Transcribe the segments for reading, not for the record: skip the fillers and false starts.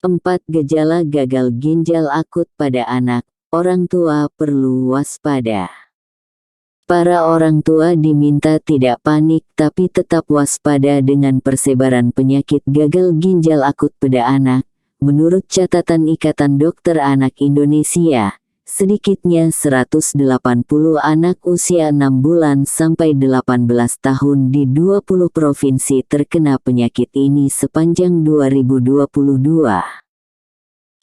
4. Gejala gagal ginjal akut pada anak. Orang tua perlu waspada. Para orang tua diminta tidak panik tapi tetap waspada dengan persebaran penyakit gagal ginjal akut pada anak. Menurut catatan Ikatan Dokter Anak Indonesia, sedikitnya 180 anak usia 6 bulan sampai 18 tahun di 20 provinsi terkena penyakit ini sepanjang 2022.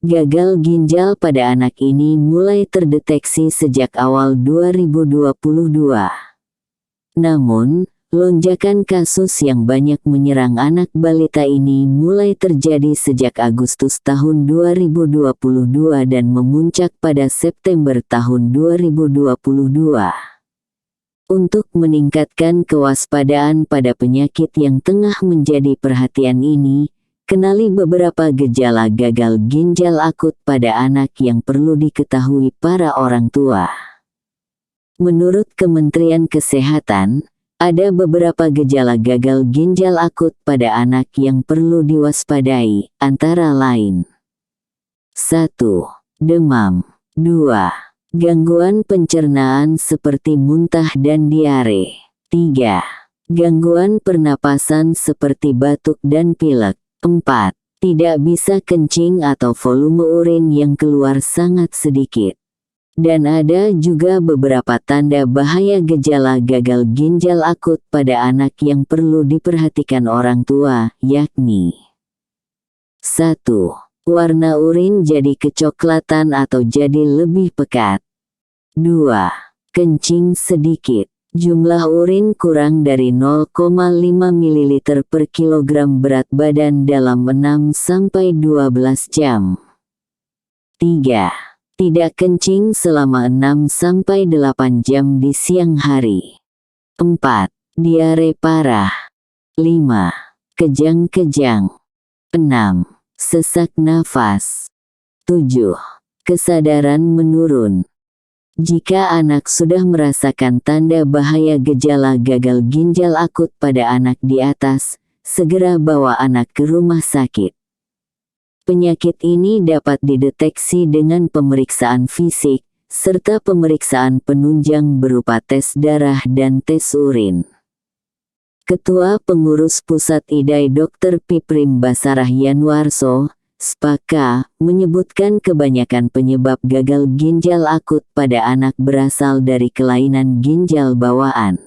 Gagal ginjal pada anak ini mulai terdeteksi sejak awal 2022. Namun, lonjakan kasus yang banyak menyerang anak balita ini mulai terjadi sejak Agustus tahun 2022 dan memuncak pada September tahun 2022. Untuk meningkatkan kewaspadaan pada penyakit yang tengah menjadi perhatian ini, kenali beberapa gejala gagal ginjal akut pada anak yang perlu diketahui para orang tua. Menurut Kementerian Kesehatan, ada beberapa gejala gagal ginjal akut pada anak yang perlu diwaspadai, antara lain 1. Demam. 2. Gangguan pencernaan seperti muntah dan diare. 3. Gangguan pernapasan seperti batuk dan pilek. 4. Tidak bisa kencing atau volume urin yang keluar sangat sedikit. Dan ada juga beberapa tanda bahaya gejala gagal ginjal akut pada anak yang perlu diperhatikan orang tua, yakni 1. Warna urin jadi kecoklatan atau jadi lebih pekat. 2. Kencing sedikit. Jumlah urin kurang dari 0,5 ml per kilogram berat badan dalam 6-12 jam. 3. Tidak kencing selama 6-8 jam di siang hari. 4. Diare parah. 5. Kejang-kejang. 6. Sesak nafas. 7. Kesadaran menurun. Jika anak sudah merasakan tanda bahaya gejala gagal ginjal akut pada anak di atas, segera bawa anak ke rumah sakit. Penyakit ini dapat dideteksi dengan pemeriksaan fisik, serta pemeriksaan penunjang berupa tes darah dan tes urin. Ketua Pengurus Pusat IDAI Dr. Piprim Basarah Yanwarso, SPAKA, menyebutkan kebanyakan penyebab gagal ginjal akut pada anak berasal dari kelainan ginjal bawaan.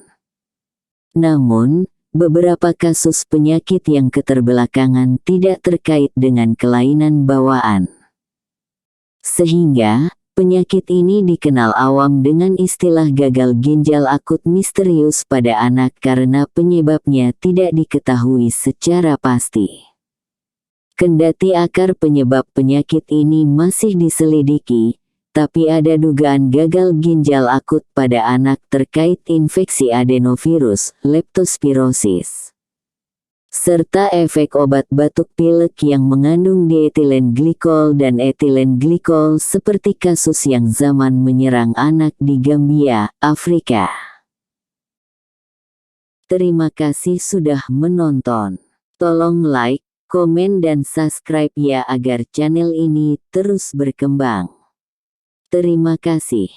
Namun, beberapa kasus penyakit yang keterbelakangan tidak terkait dengan kelainan bawaan. Sehingga, penyakit ini dikenal awam dengan istilah gagal ginjal akut misterius pada anak karena penyebabnya tidak diketahui secara pasti. Kendati akar penyebab penyakit ini masih diselidiki, tapi ada dugaan gagal ginjal akut pada anak terkait infeksi adenovirus, leptospirosis, serta efek obat batuk pilek yang mengandung dietilen glikol dan etilen glikol seperti kasus yang zaman menyerang anak di Gambia, Afrika. Terima kasih sudah menonton. Tolong like, komen dan subscribe ya agar channel ini terus berkembang. Terima kasih.